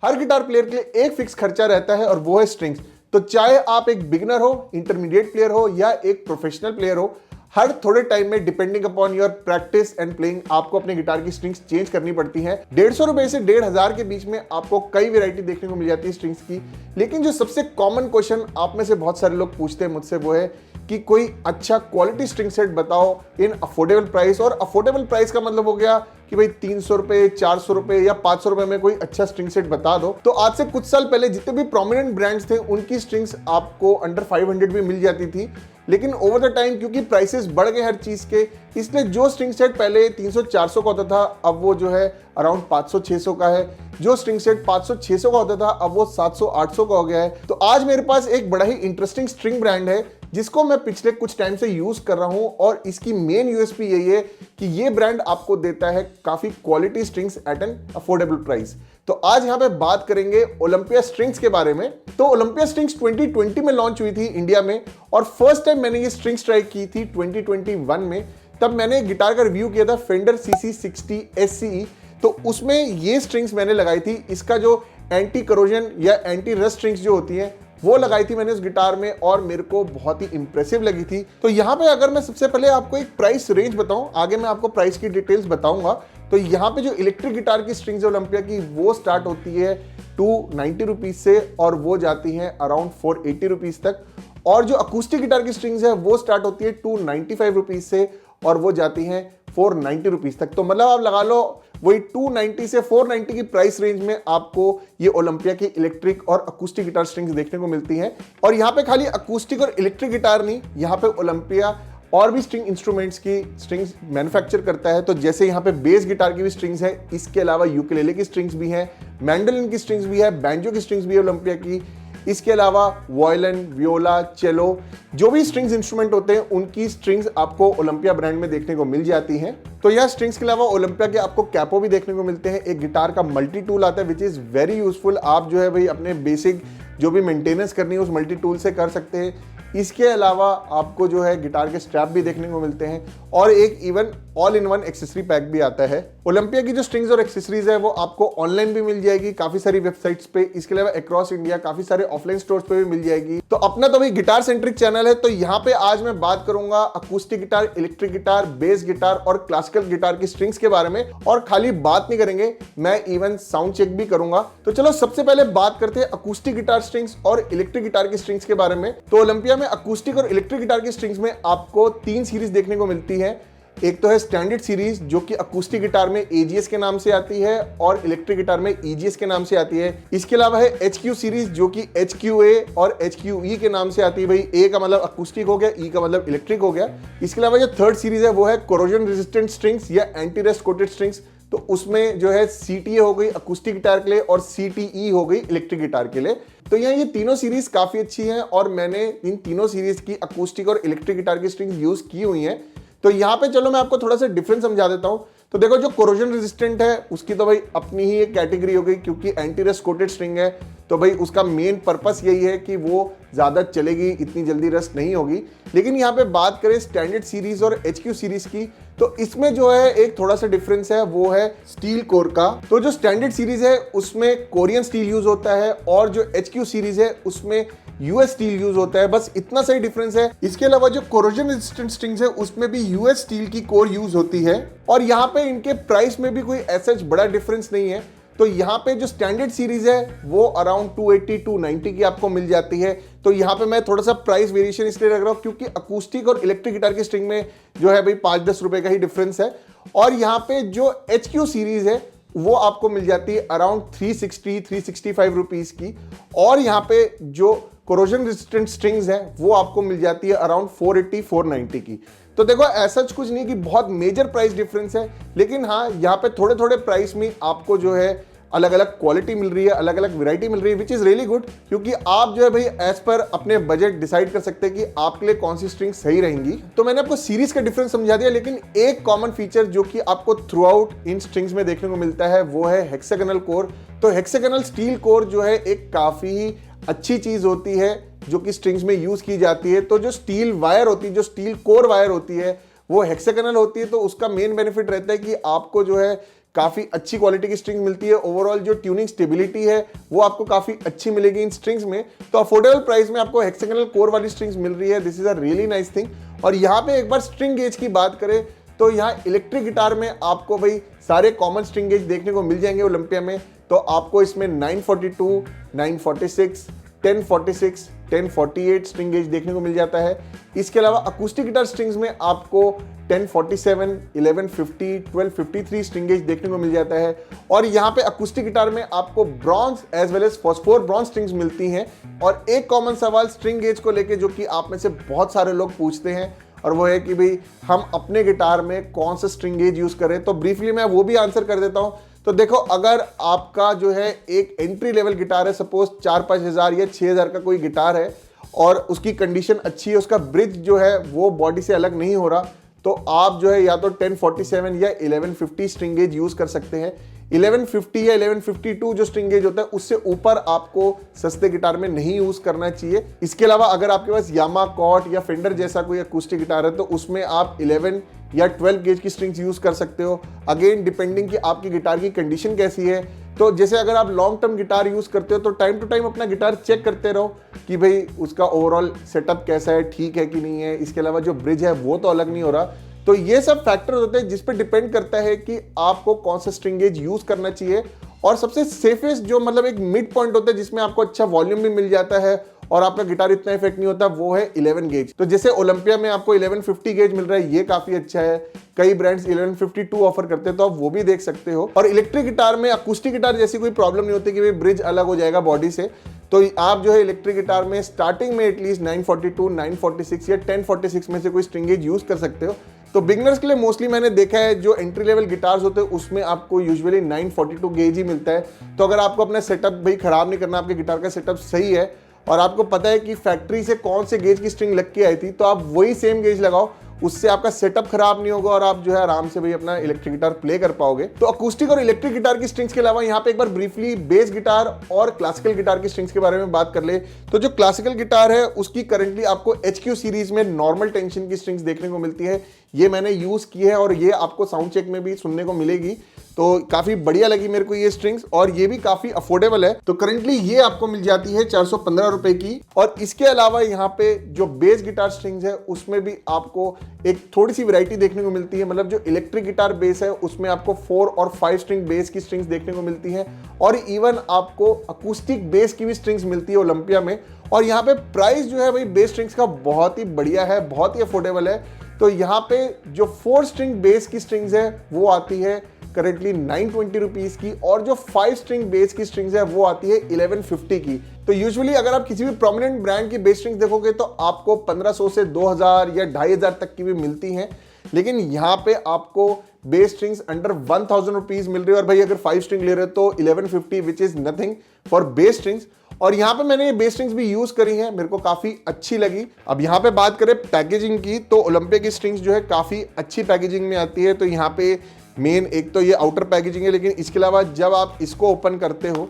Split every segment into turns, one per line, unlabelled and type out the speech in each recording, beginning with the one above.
हर guitar player के लिए एक फिक्स खर्चा रहता है और वो है स्ट्रिंग्स। तो चाहे आप एक बिगिनर हो, इंटरमीडिएट प्लेयर हो या एक प्रोफेशनल प्लेयर हो, हर थोड़े टाइम में depending upon your practice and playing आपको अपने गिटार की स्ट्रिंग्स चेंज करनी पड़ती हैं। 150 रुपए से 1500 के बीच में आपको कई वैरायटी देखने को मिल जाती है स्ट्रिंग्स की। लेकिन जो सबसे कॉमन क्वेश्चन आप में से बहुत सारे लोग पूछते हैं मुझसे वो है कि कोई अच्छा क्वालिटी स्ट्रिंग सेट बताओ इन अफोर्डेबल प्राइस। और अफोर्डेबल प्राइस का मतलब हो गया कि भाई 300 रुपए, 400 रुपए या 500 रुपए में कोई अच्छा स्ट्रिंग सेट बता दो। तो आज से कुछ साल पहले जितने भी प्रोमिनेंट ब्रांड्स थे उनकी स्ट्रिंग्स आपको अंडर 500 भी मिल जाती थी। लेकिन ओवर द टाइम क्योंकि प्राइसेस बढ़ गए हर चीज के, इसलिए जो स्ट्रिंग सेट पहले 300-400 का होता था अब वो जो है अराउंड 500-600 का है। जो स्ट्रिंग सेट 500-600 का होता था अब वो 700-800 का हो गया है। तो आज मेरे पास एक बड़ा ही इंटरेस्टिंग स्ट्रिंग ब्रांड है जिसको मैं पिछले कुछ टाइम से यूज कर रहा हूं और इसकी मेन यूएसपी यही है कि ये ब्रांड आपको देता है काफी quality strings at an affordable price. तो आज यहां पे बात करेंगे ओलंपिया स्ट्रिंग्स के बारे में। तो ओलंपिया स्ट्रिंग्स 2020 में लॉन्च हुई थी इंडिया में और फर्स्ट टाइम मैंने ये स्ट्रिंग्स ट्राई की थी 2021 में। तब मैंने गिटार का रिव्यू किया था फेंडर CC60 SCE। तो उसमें ये स्ट्रिंग्स मैंने लगाई थी। इसका जो एंटी करोजन या एंटी रस्ट स्ट्रिंग्स जो होती हैं वो लगाई थी मैंने उस गिटार में और मेरे को बहुत ही इंप्रेसिव लगी थी। तो यहाँ पे अगर मैं सबसे पहले आपको एक प्राइस रेंज बताऊं, आगे मैं आपको प्राइस की डिटेल्स बताऊंगा। तो यहाँ पे जो इलेक्ट्रिक गिटार की स्ट्रिंग्स है ओलंपिया की वो स्टार्ट होती है 290 रुपीज से और वो जाती हैं अराउंड 480 रुपीज तक। और जो अकूस्टिक गिटार की स्ट्रिंग्स है वो स्टार्ट होती है 295 रुपीज से और वो जाती हैं 490 रुपीज तक। तो मतलब आप लगा लो वही 290 से 490 की प्राइस रेंज में आपको ये ओलंपिया की इलेक्ट्रिक और अकूस्टिक गिटार स्ट्रिंग्स देखने को मिलती हैं। और यहाँ पे खाली अकूस्टिक और इलेक्ट्रिक गिटार नहीं, यहाँ पे ओलंपिया और भी स्ट्रिंग इंस्ट्रूमेंट्स की स्ट्रिंग्स मैन्युफैक्चर करता है। तो जैसे यहाँ पे बेस गिटार की भी स्ट्रिंग्स है, इसके अलावा यूकेलेले की स्ट्रिंग्स भी हैं, मैंडोलिन की स्ट्रिंग्स भी है, बैंजो की स्ट्रिंग्स भी है ओलंपिया की। इसके अलावा वायलिन, वियोला, चेलो जो भी स्ट्रिंग्स इंस्ट्रूमेंट होते हैं उनकी स्ट्रिंग्स आपको ओलंपिया ब्रांड में देखने को मिल जाती हैं। तो यह स्ट्रिंग्स के अलावा ओलंपिया के आपको कैपो भी देखने को मिलते हैं। एक गिटार का मल्टी टूल आता है विच इज वेरी यूजफुल। आप जो है भाई अपने बेसिक जो भी मेंटेनेंस करनी है उस मल्टी टूल से कर सकते हैं। इसके अलावा आपको जो है गिटार के स्ट्रैप भी देखने को मिलते हैं और एक even all in one accessory pack भी आता है। ओलंपिया की जो स्ट्रिंग्स और एक्सेसरीज है वो आपको ऑनलाइन भी मिल जाएगी काफी सारी वेबसाइट्स पे। इसके अलावा अक्रॉस इंडिया काफी सारे ऑफलाइन स्टोर्स पे भी मिल जाएगी। तो अपना तो भाई गिटार सेंट्रिक चैनल है, तो यहाँ पे आज मैं बात करूंगा acoustic guitar, electric guitar, bass guitar और क्लासिकल गिटार की स्ट्रिंग्स के बारे में। और खाली बात नहीं करेंगे, मैं इवन साउंड चेक भी करूंगा। तो चलो सबसे पहले बात करते हैं अकूस्टिक गिटार स्ट्रिंग्स और इलेक्ट्रिक गिटार की स्ट्रिंग्स के बारे में। तो ओलंपिया में अकूस्टिक और इलेक्ट्रिक गिटार की स्ट्रिंग्स में आपको 3 सीरीज देखने को मिलती है। एक तो है स्टैंडर्ड सीरीज जो कि अकूस्टिक गिटार में AGS के नाम से आती है और इलेक्ट्रिक गिटार में EGS के नाम से आती है। इसके अलावा है HQ सीरीज जो कि HQA और HQE के नाम से आती है। भाई A का मतलब अकूस्टिक हो गया, E का मतलब इलेक्ट्रिक हो गया। इसके अलावा जो थर्ड सीरीज है वो है कोरोजन रेजिस्टेंट स्ट्रिंग्स या एंटी रस्ट कोटेड स्ट्रिंग्स। तो उसमें जो है CTA हो गई अकूस्टिक गिटार के लिए और CTE हो गई इलेक्ट्रिक गिटार के लिए। तो यहाँ ये तीनों सीरीज काफी अच्छी हैं और मैंने इन तीनों सीरीज की अकूस्टिक और इलेक्ट्रिक गिटार की स्ट्रिंग्स यूज की हुई हैं। तो यहाँ पे चलो मैं आपको थोड़ा सा डिफरेंस समझा देता हूँ। तो देखो जो कोरोजन रेजिस्टेंट है उसकी तो भाई अपनी ही एक कैटेगरी हो गई क्योंकि एंटी रस्ट कोटेड स्ट्रिंग है। तो भाई उसका मेन पर्पस यही है कि वो ज्यादा चलेगी, इतनी जल्दी रस्ट नहीं होगी। लेकिन यहाँ पे बात करें स्टैंडर्ड सीरीज और HQ सीरीज की, तो इसमें जो है एक थोड़ा सा डिफरेंस है वो है स्टील कोर का। तो जो स्टैंडर्ड सीरीज है उसमें कोरियन स्टील यूज होता है और जो HQ सीरीज है उसमें US स्टील यूज होता है। बस इतना सही डिफरेंस है। इसके अलावा जो कोरोजन रेजिस्टेंट स्ट्रिंग्स है उसमें भी US स्टील की कोर यूज होती है और यहाँ पे इनके प्राइस में भी कोई ऐसा बड़ा डिफरेंस नहीं है। तो यहाँ पे जो स्टैंडर्ड सीरीज है वो अराउंड 280-290 की आपको मिल जाती है। तो यहाँ पे मैं थोड़ा सा प्राइस वेरिएशन इसलिए रख रहा हूँ क्योंकि अकूस्टिक और इलेक्ट्रिक गिटार की स्ट्रिंग में जो है भाई 5-10 रुपए का ही डिफरेंस है। और यहाँ पे जो HQ सीरीज है वो आपको मिल जाती है अराउंड 360-365 रुपीज की। और यहाँ पे जो कोरोजन रेजिस्टेंट स्ट्रिंग्स है वो आपको मिल जाती है अराउंड 480-490 की। तो देखो ऐसा कुछ नहीं कि बहुत मेजर प्राइस डिफरेंस है, लेकिन हाँ यहाँ पे थोड़े थोड़े प्राइस में आपको जो है अलग अलग क्वालिटी मिल रही है, अलग अलग वैरायटी मिल रही है विच इज रियली गुड। क्योंकि आप जो है भाई एज पर अपने बजट डिसाइड कर सकते हैं कि आपके लिए कौन सी स्ट्रिंग सही रहेंगी। तो मैंने आपको सीरीज का डिफरेंस समझा दिया, लेकिन एक कॉमन फीचर जो कि आपको थ्रू आउट इन स्ट्रिंग्स में देखने को मिलता है वो है हेक्सागोनल कोर। तो हेक्सागोनल स्टील कोर जो है एक काफी अच्छी चीज होती है जो कि स्ट्रिंग्स में यूज की जाती है। तो जो स्टील वायर होती है, जो स्टील कोर वायर होती है वो हेक्सागोनल होती है। तो उसका मेन बेनिफिट रहता है कि आपको जो है काफी अच्छी क्वालिटी की स्ट्रिंग मिलती है। ओवरऑल जो ट्यूनिंग स्टेबिलिटी है वो आपको काफी अच्छी मिलेगी इन स्ट्रिंग्स में। तो अफोर्डेबल प्राइस में आपको हेक्सागोनल कोर वाली स्ट्रिंग्स मिल रही है। This is a really nice thing. और यहाँ पे एक बार स्ट्रिंग गेज की बात करें तो यहाँ इलेक्ट्रिक गिटार में आपको भाई सारे कॉमन स्ट्रिंग गेज देखने को मिल जाएंगे ओलंपिया में। तो आपको इसमें 942, 946, 1046, 1048 स्ट्रिंग गेज देखने को मिल जाता है। इसके अलावा अकूस्टिक गिटार स्ट्रिंग्स में आपको 1047, 1150, 1253 स्ट्रिंग गेज देखने को मिल जाता है। और यहाँ पे अकूस्टिक गिटार में आपको bronze as well as phosphor bronze strings मिलती हैं। और एक कॉमन सवाल स्ट्रिंग गेज को लेके जो कि आप में से बहुत सारे लोग पूछते हैं, और वो है कि भाई हम अपने गिटार में कौन सा स्ट्रिंग गेज यूज करें। तो ब्रीफली मैं वो भी आंसर कर देता हूं। तो देखो, अगर आपका जो है एक एंट्री लेवल गिटार है, सपोज 4-5 हज़ार या 6 हज़ार का कोई गिटार है और उसकी कंडीशन अच्छी है, उसका ब्रिज जो है वो बॉडी से अलग नहीं हो रहा, तो आप जो है या तो 1047 या 1150 स्ट्रिंग गेज यूज कर सकते हैं। 1150 या 1152 जो स्ट्रिंग गेज होता है उससे ऊपर आपको सस्ते गिटार में नहीं यूज करना चाहिए। इसके अलावा अगर आपके पास यामा, कॉट या फेंडर जैसा कोई अकूस्टिक गिटार है तो उसमें आप 11 या 12 गेज की स्ट्रिंग्स यूज कर सकते हो। अगेन डिपेंडिंग कि आपकी गिटार की कंडीशन कैसी है। तो जैसे अगर आप लॉन्ग टर्म गिटार यूज करते हो तो टाइम टू टाइम अपना गिटार चेक करते रहो कि भाई उसका ओवरऑल सेटअप कैसा है, ठीक है कि नहीं है। इसके अलावा जो ब्रिज है वो तो अलग नहीं हो रहा। तो ये सब फैक्टर होते हैं जिस पे डिपेंड करता है कि आपको कौन सा स्ट्रिंग गेज यूज करना चाहिए। और सबसे सेफेस्ट जो मतलब एक मिड पॉइंट होता है जिसमें आपको अच्छा वॉल्यूम भी मिल जाता है और आपका गिटार इतना इफेक्ट नहीं होता, वो है 11 गेज। तो जैसे ओलंपिया में आपको 1150 गेज मिल रहा है, ये काफी अच्छा है। कई ब्रांड्स 1152 ऑफर करते हैं तो आप वो भी देख सकते हो। और इलेक्ट्रिक गिटार में अकूस्टिक गिटार जैसी कोई प्रॉब्लम नहीं होती कि भाई ब्रिज अलग हो जाएगा बॉडी से। तो आप जो है इलेक्ट्रिक गिटार में स्टार्टिंग में एटलीस्ट 942, 946 या 1046 में से कोई स्ट्रिंग गेज यूज कर सकते हो। तो बिगनर्स के लिए मोस्टली मैंने देखा है जो एंट्री लेवल गिटार्स होते हैं उसमें आपको यूजुअली 942 गेज ही मिलता है। तो अगर आपको अपना सेटअप भाई खराब नहीं करना, आपके गिटार का सेटअप सही है और आपको पता है कि फैक्ट्री से कौन से गेज की स्ट्रिंग लग के आई थी, तो आप वही सेम गेज लगाओ, उससे आपका सेटअप खराब नहीं होगा और आप जो है आराम से भाई अपना इलेक्ट्रिक गिटार प्ले कर पाओगे। तो अकूस्टिक और इलेक्ट्रिक गिटार की स्ट्रिंग्स के अलावा यहाँ पे एक बार ब्रीफली बेस गिटार और क्लासिकल गिटार की स्ट्रिंग्स के बारे में बात कर ले। तो जो क्लासिकल गिटार है उसकी करंटली आपको HQ सीरीज में नॉर्मल टेंशन की स्ट्रिंग्स देखने को मिलती है। ये मैंने यूज की है और ये आपको साउंड चेक में भी सुनने को मिलेगी। तो काफी बढ़िया लगी मेरे को ये स्ट्रिंग्स और ये भी काफी अफोर्डेबल है। तो करंटली ये आपको मिल जाती है 415 रुपए की। और इसके अलावा यहाँ पे जो बेस गिटार स्ट्रिंग्स है उसमें भी आपको एक थोड़ी सी वैरायटी देखने को मिलती है। मतलब जो इलेक्ट्रिक गिटार बेस है उसमें आपको 4 और 5 स्ट्रिंग बेस की स्ट्रिंग्स देखने को मिलती है और इवन आपको अकूस्टिक बेस की भी स्ट्रिंग्स मिलती है ओलंपिया में। और यहाँ पे प्राइस जो है भाई बेस स्ट्रिंग्स का बहुत ही बढ़िया है, बहुत ही अफोर्डेबल है। तो यहाँ पे जो 4 स्ट्रिंग बेस की स्ट्रिंग्स है वो आती है करेंटली 920 रुपीज की और जो 5 स्ट्रिंग बेस की स्ट्रिंग्स है वो आती है 1150 की। तो यूजुअली अगर आप किसी भी प्रोमिनेंट ब्रांड की बेस स्ट्रिंग्स देखोगे तो आपको 1500 से 2000 या 2500 तक की भी मिलती हैं, लेकिन यहाँ पे आपको बेस स्ट्रिंग्स अंडर 1000 रुपीज मिल रही है। और भाई अगर 5 स्ट्रिंग ले रहे हो तो 1150 which is nothing for base strings. और यहाँ पे मैंने ये बेस स्ट्रिंग्स भी यूज करी है, मेरे को काफी अच्छी लगी। अब यहाँ पे बात करें पैकेजिंग की तो ओलंपिया की स्ट्रिंग्स जो है काफी अच्छी पैकेजिंग में आती है। तो यहाँ पे मेन एक तो ये आउटर पैकेजिंग है, लेकिन इसके अलावा जब आप इसको ओपन करते हो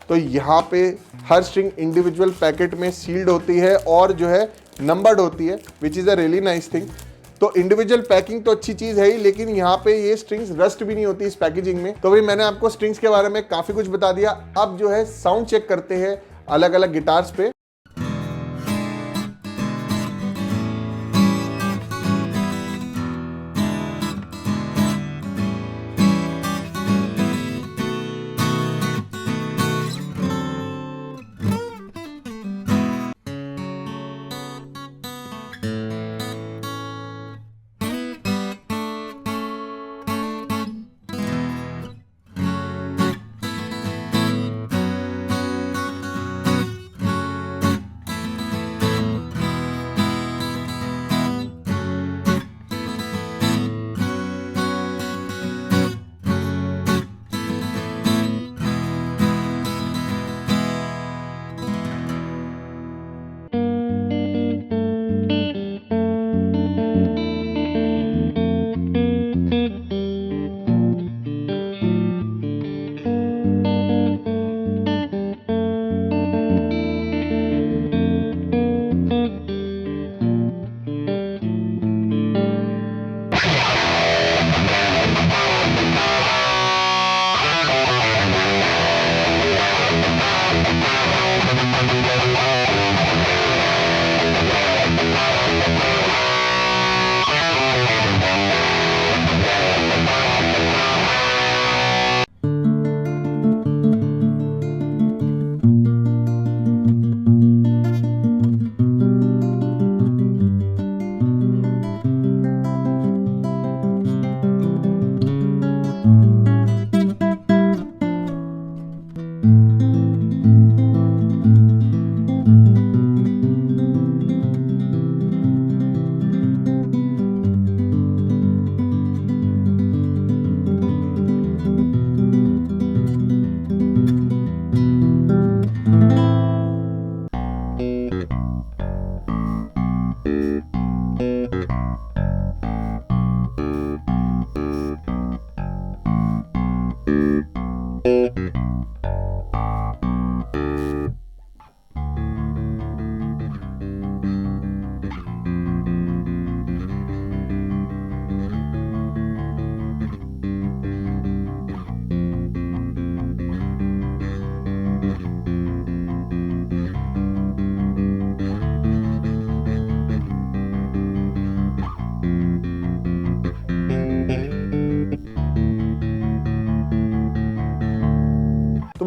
तो यहाँ पे हर स्ट्रिंग इंडिविजुअल पैकेट में सील्ड होती है और जो है नंबर्ड होती है, which is a really nice thing. तो इंडिविजुअल पैकिंग तो अच्छी चीज़ है ही, लेकिन यहाँ पे ये स्ट्रिंग्स रस्ट भी नहीं होती इस पैकेजिंग में। तो भाई मैंने आपको स्ट्रिंग्स के बारे में काफ़ी कुछ बता दिया। अब जो है साउंड चेक करते हैं अलग अलग गिटार्स पे।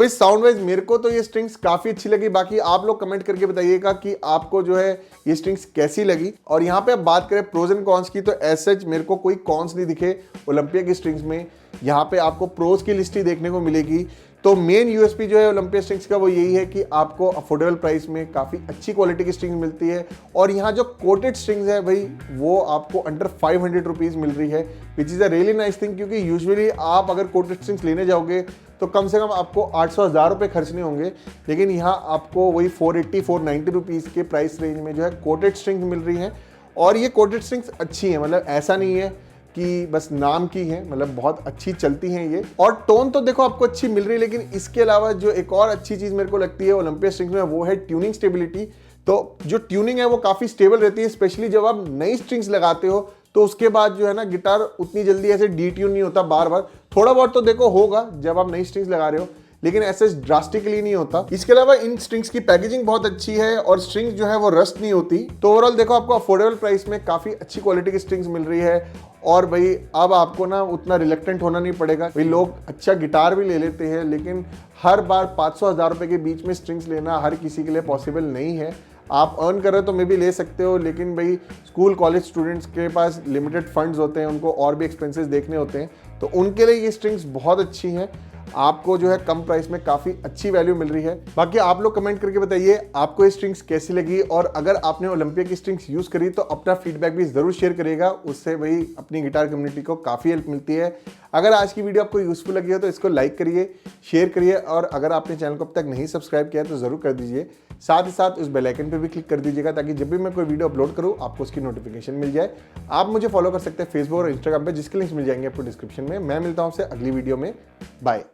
भाई साउंड वाइज मेरे को तो ये स्ट्रिंग्स काफी अच्छी लगी। बाकी आप लोग कमेंट करके बताइएगा कि आपको जो है ये स्ट्रिंग्स कैसी लगी। और यहाँ पे अब बात करें प्रोज एंड कॉन्स की, तो ऐसे मेरे को कोई कॉन्स नहीं दिखे ओलंपिया की स्ट्रिंग्स में। यहाँ पे आपको प्रोज की लिस्ट ही देखने को मिलेगी। तो मेन यूएसपी जो है ओलंपिया स्ट्रिंग्स का वो यही है कि आपको अफोर्डेबल प्राइस में काफ़ी अच्छी क्वालिटी की स्ट्रिंग्स मिलती है। और यहाँ जो कोटेड स्ट्रिंग्स है भाई वो आपको अंडर 500 रुपीज़ मिल रही है, which is a really nice thing. क्योंकि यूजुअली आप अगर कोटेड स्ट्रिंग्स लेने जाओगे तो कम से कम आपको 800-1000 रुपये खर्चने होंगे, लेकिन यहाँ आपको वही 480-490 रुपीज़ के प्राइस रेंज में जो है कोटेड स्ट्रिंग्स मिल रही हैं। और ये कोटेड स्ट्रिंग्स अच्छी हैं, मतलब ऐसा नहीं है कि बस नाम की है, मतलब बहुत अच्छी चलती हैं ये। और टोन तो देखो आपको अच्छी मिल रही है, लेकिन इसके अलावा जो एक और अच्छी चीज़ मेरे को लगती है ओलंपिया स्ट्रिंग्स में वो है ट्यूनिंग स्टेबिलिटी। तो जो ट्यूनिंग है वो काफ़ी स्टेबल रहती है, स्पेशली जब आप नई स्ट्रिंग्स लगाते हो तो उसके बाद जो है ना गिटार उतनी जल्दी ऐसे डीट्यून नहीं होता बार बार। थोड़ा बहुत तो देखो होगा जब आप नई स्ट्रिंग्स लगा रहे हो, लेकिन ऐसे ड्रास्टिकली नहीं होता। इसके अलावा इन स्ट्रिंग्स की पैकेजिंग बहुत अच्छी है और स्ट्रिंग्स जो है वो रस्ट नहीं होती। तो ओवरऑल देखो आपको अफोर्डेबल प्राइस में काफ़ी अच्छी क्वालिटी की स्ट्रिंग्स मिल रही है। और भाई अब आपको ना उतना रिलेक्टेंट होना नहीं पड़ेगा। भाई लोग अच्छा गिटार भी ले लेते हैं, लेकिन हर बार 500-1000 रुपये के बीच में स्ट्रिंग्स लेना हर किसी के लिए पॉसिबल नहीं है। आप अर्न कर रहे हो तो मे भी ले सकते हो, लेकिन भाई स्कूल कॉलेज स्टूडेंट्स के पास लिमिटेड फंड्स होते हैं, उनको और भी एक्सपेंसेस देखने होते हैं, तो उनके लिए ये स्ट्रिंग्स बहुत अच्छी हैं। आपको जो है कम प्राइस में काफ़ी अच्छी वैल्यू मिल रही है। बाकी आप लोग कमेंट करके बताइए आपको ये स्ट्रिंग्स कैसी लगी, और अगर आपने ओलंपिया की स्ट्रिंग्स यूज़ करी तो अपना फीडबैक भी ज़रूर शेयर करिएगा। उससे भाई अपनी गिटार कम्युनिटी को काफ़ी हेल्प मिलती है। अगर आज की वीडियो आपको यूज़फुल लगी हो तो इसको लाइक करिए, शेयर करिए, और अगर आपने चैनल को अब तक नहीं सब्सक्राइब किया तो ज़रूर कर दीजिए। साथ ही साथ उस बेल आइकन पे भी क्लिक कर दीजिएगा ताकि जब भी मैं कोई वीडियो अपलोड करूँ आपको उसकी नोटिफिकेशन मिल जाए। आप मुझे फॉलो कर सकते हैं फेसबुक और इंस्टाग्राम पे, जिसके लिंक्स मिल जाएंगे आपको डिस्क्रिप्शन में। मैं मिलता हूँ आपसे अगली वीडियो में। बाय।